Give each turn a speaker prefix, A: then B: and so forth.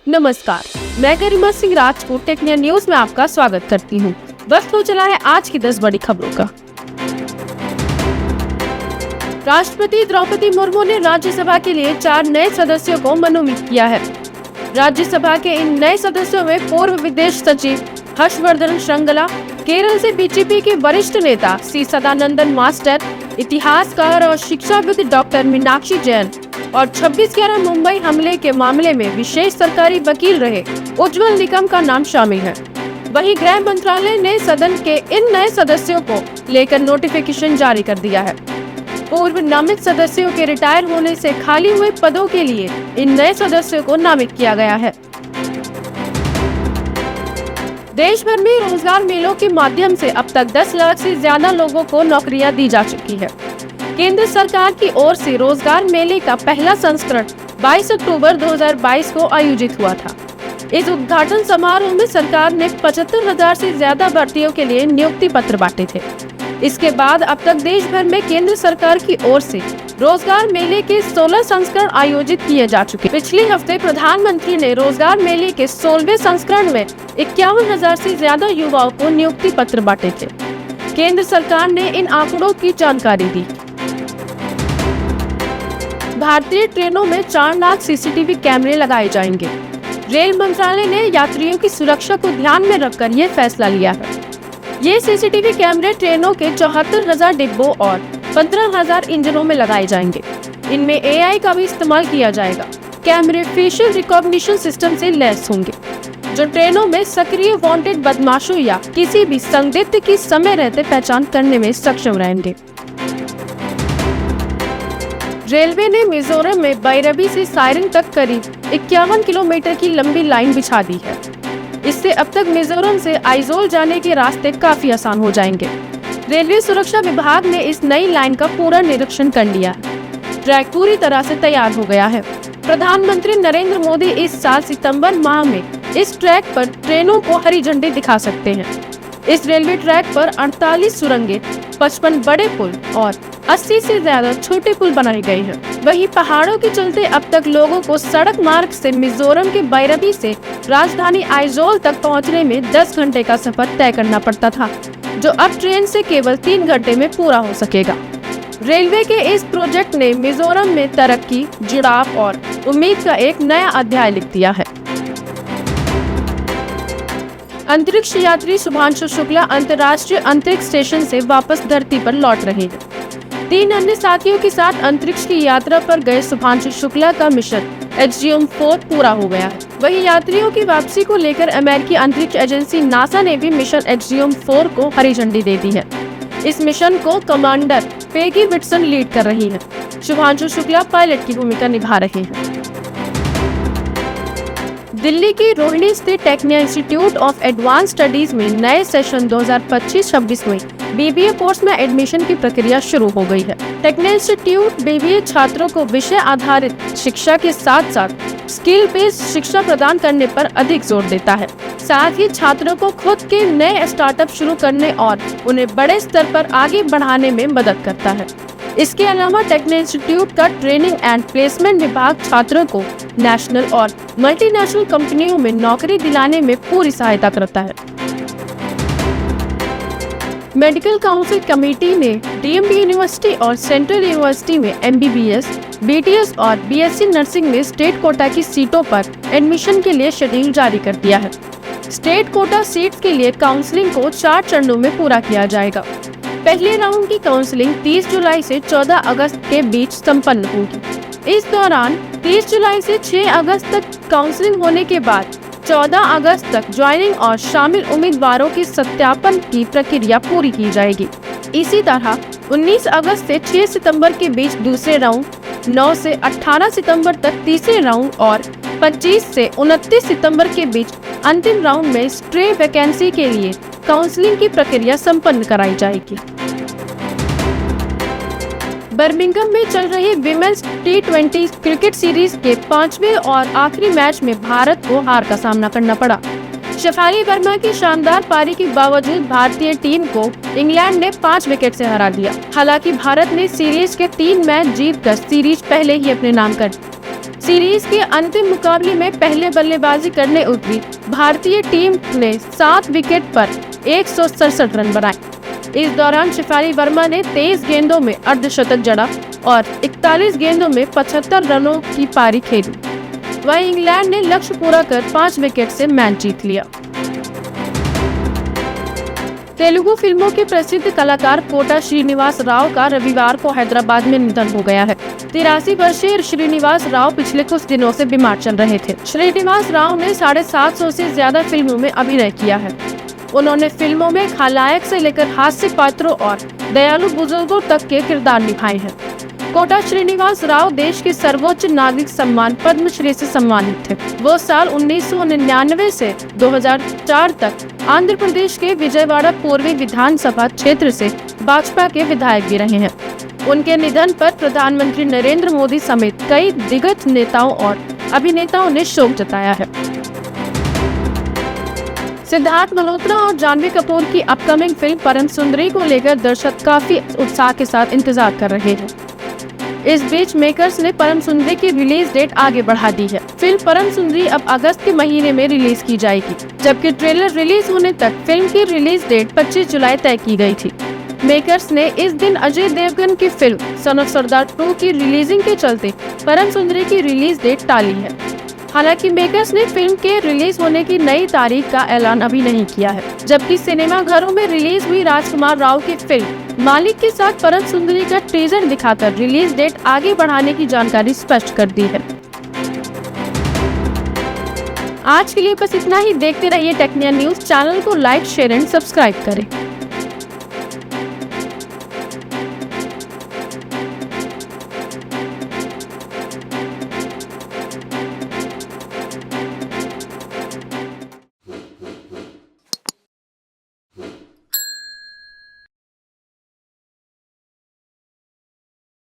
A: नमस्कार, मैं Garima Singh Rajput technical news में आपका स्वागत करती हूँ। वक्त हो चला है आज की 10 बड़ी खबरों का। राष्ट्रपति द्रौपदी मुर्मू ने राज्यसभा के लिए 4 नए सदस्यों को मनोनीत किया है। राज्यसभा के इन नए सदस्यों में पूर्व विदेश सचिव हर्षवर्धन श्रृंगला, केरल से बीजेपी के वरिष्ठ नेता सी सदानंदन मास्टर, इतिहासकार और शिक्षाविद डॉक्टर मीनाक्षी जैन और 26/11 मुंबई हमले के मामले में विशेष सरकारी वकील रहे उज्ज्वल निकम का नाम शामिल है। वहीं गृह मंत्रालय ने सदन के इन नए सदस्यों को लेकर नोटिफिकेशन जारी कर दिया है। पूर्व नामित सदस्यों के रिटायर होने से खाली हुए पदों के लिए इन नए सदस्यों को नामित किया गया है। देश भर में रोजगार मेलों के माध्यम से अब तक 10 लाख से ज्यादा लोगों को नौकरियां दी जा चुकी है। केंद्र सरकार की ओर से रोजगार मेले का पहला संस्करण 22 अक्टूबर 2022 को आयोजित हुआ था। इस उद्घाटन समारोह में सरकार ने 75,000 से ज्यादा भर्तियों के लिए नियुक्ति पत्र बांटे थे। इसके बाद अब तक देश भर में केंद्र सरकार की ओर से रोजगार मेले के 16 संस्करण आयोजित किए जा चुके। पिछले हफ्ते प्रधानमंत्री ने रोजगार मेले के 16वें संस्करण में 51,000 से ज्यादा युवाओं को नियुक्ति पत्र बांटे थे। केंद्र सरकार ने इन आंकड़ों की जानकारी दी। भारतीय ट्रेनों में 4 लाख सीसीटीवी कैमरे लगाए जाएंगे। रेल मंत्रालय ने यात्रियों की सुरक्षा को ध्यान में रखकर ये फैसला लिया है। ये सीसीटीवी कैमरे ट्रेनों के 74,000 डिब्बों और 15,000 इंजनों में लगाए जाएंगे। इनमें AI का भी इस्तेमाल किया जाएगा। कैमरे फेशियल रिकॉग्निशन सिस्टम से लैस होंगे, जो ट्रेनों में सक्रिय वांटेड बदमाशों या किसी भी संदिग्ध की समय रहते पहचान करने में सक्षम रहेंगे। रेलवे ने मिजोरम में बैरबी से सायरन तक करीब 51 किलोमीटर की लंबी लाइन बिछा दी है। इससे अब तक मिजोरम से आइजोल जाने के रास्ते काफी आसान हो जाएंगे। रेलवे सुरक्षा विभाग ने इस नई लाइन का पूरा निरीक्षण कर लिया है। ट्रैक पूरी तरह से तैयार हो गया है। प्रधानमंत्री नरेंद्र मोदी इस साल सितंबर माह में इस ट्रैक पर ट्रेनों को हरी झंडी दिखा सकते हैं। इस रेलवे ट्रैक पर 48 सुरंगें, 55 बड़े पुल और 80 से ज्यादा छोटे पुल बनाए गए हैं। वहीं पहाड़ों के चलते अब तक लोगों को सड़क मार्ग से मिजोरम के बैरबी से राजधानी आइजोल तक पहुंचने में 10 घंटे का सफर तय करना पड़ता था, जो अब ट्रेन से केवल 3 घंटे में पूरा हो सकेगा। रेलवे के इस प्रोजेक्ट ने मिजोरम में तरक्की, जुड़ाव और उम्मीद का एक नया अध्याय लिख दिया है। अंतरिक्ष यात्री शुभांशु शुक्ला अंतर्राष्ट्रीय अंतरिक्ष स्टेशन से वापस धरती पर लौट रहे हैं। 3 अन्य साथियों के साथ अंतरिक्ष की यात्रा पर गए शुभांशु शुक्ला का मिशन HGM-4 पूरा हो गया है। वहीं यात्रियों की वापसी को लेकर अमेरिकी अंतरिक्ष एजेंसी नासा ने भी मिशन HGM-4 को हरी झंडी दे दी है। इस मिशन को कमांडर पेगी विटसन लीड कर रही है। शुभांशु शुक्ला पायलट की भूमिका निभा रहे हैं। दिल्ली की रोहिणी स्थित technical institute of advance studies में नए सेशन 2025-26 में BBA कोर्स में एडमिशन की प्रक्रिया शुरू हो गई है। टेक्निकल इंस्टीट्यूट BBA छात्रों को विषय आधारित शिक्षा के साथ साथ स्किल बेस्ड शिक्षा प्रदान करने पर अधिक जोर देता है। साथ ही छात्रों को खुद के नए स्टार्टअप शुरू करने और उन्हें बड़े स्तर पर आगे बढ़ाने में मदद करता है। इसके अलावा टेक्निकल इंस्टीट्यूट का ट्रेनिंग एंड प्लेसमेंट विभाग छात्रों को नेशनल और मल्टीनेशनल कंपनियों में नौकरी दिलाने में पूरी सहायता करता है। मेडिकल काउंसिल कमेटी ने DMB यूनिवर्सिटी और सेंट्रल यूनिवर्सिटी में MBBS, BTS और BSc नर्सिंग में स्टेट कोटा की सीटों पर एडमिशन के लिए शेड्यूल जारी कर दिया है। स्टेट कोटा सीट्स के लिए काउंसलिंग को 4 चरणों में पूरा किया जाएगा। पहले राउंड की काउंसलिंग 30 जुलाई से 14 अगस्त के बीच संपन्न होगी। इस दौरान 30 जुलाई से 6 अगस्त तक काउंसलिंग होने के बाद 14 अगस्त तक ज्वाइनिंग और शामिल उम्मीदवारों के सत्यापन की प्रक्रिया पूरी की जाएगी। इसी तरह 19 अगस्त से 6 सितंबर के बीच दूसरे राउंड, 9 से 18 सितंबर तक तीसरे राउंड और 25 से 29 सितंबर के बीच अंतिम राउंड में स्ट्रे वैकेंसी के लिए काउंसलिंग की प्रक्रिया संपन्न कराई जाएगी। बर्मिंघम में चल रहे विमेंस T20 क्रिकेट सीरीज के 5वें और आखिरी मैच में भारत को हार का सामना करना पड़ा। शेफाली वर्मा की शानदार पारी के बावजूद भारतीय टीम को इंग्लैंड ने 5 विकेट से हरा दिया। हालांकि भारत ने सीरीज के 3 मैच जीतकर सीरीज पहले ही अपने नाम कर दी। सीरीज के अंतिम मुकाबले में पहले बल्लेबाजी करने उतरी भारतीय टीम ने 7 विकेट पर 167 रन बनाए। इस दौरान शेफाली वर्मा ने 23 गेंदों में अर्धशतक जड़ा और 41 गेंदों में 75 रनों की पारी खेली। वहीं इंग्लैंड ने लक्ष्य पूरा कर 5 विकेट से मैच जीत लिया। तेलुगु फिल्मों के प्रसिद्ध कलाकार कोटा श्रीनिवास राव का रविवार को हैदराबाद में निधन हो गया है। 83 वर्षीय श्रीनिवास राव पिछले कुछ दिनों से बीमार चल रहे थे। श्रीनिवास राव ने 750 से ज्यादा फिल्मों में अभिनय किया है। उन्होंने फिल्मों में खलनायक से लेकर हास्य पात्रों और दयालु बुजुर्गों तक के किरदार निभाए हैं। कोटा श्रीनिवास राव देश के सर्वोच्च नागरिक सम्मान पद्मश्री से सम्मानित थे। वो साल 1999 से 2004 तक आंध्र प्रदेश के विजयवाड़ा पूर्वी विधानसभा क्षेत्र से भाजपा के विधायक भी रहे हैं। उनके निधन पर प्रधानमंत्री नरेंद्र मोदी समेत कई दिग्गज नेताओं और अभिनेताओं ने शोक जताया है। सिद्धार्थ मल्होत्रा और जानवी कपूर की अपकमिंग फिल्म परम सुंदरी को लेकर दर्शक काफी उत्साह के साथ इंतजार कर रहे हैं। इस बीच मेकर्स ने परम सुंदरी की रिलीज डेट आगे बढ़ा दी है। फिल्म परम सुंदरी अब अगस्त के महीने में रिलीज की जाएगी, जबकि ट्रेलर रिलीज होने तक फिल्म की रिलीज डेट 25 जुलाई तय की गई थी। मेकर्स ने इस दिन अजय देवगन की फिल्म सन ऑफ सरदार 2 की रिलीजिंग के चलते परम सुंदरी की रिलीज डेट टाली है। हालांकि मेकर्स ने फिल्म के रिलीज होने की नई तारीख का ऐलान अभी नहीं किया है, जबकि सिनेमा घरों में रिलीज हुई राजकुमार राव की फिल्म मालिक के साथ परम सुंदरी का टीजर दिखाकर रिलीज डेट आगे बढ़ाने की जानकारी स्पष्ट कर दी है। आज के लिए बस इतना ही। देखते रहिए टेक्निया न्यूज। चैनल को लाइक, शेयर एंड सब्सक्राइब करें।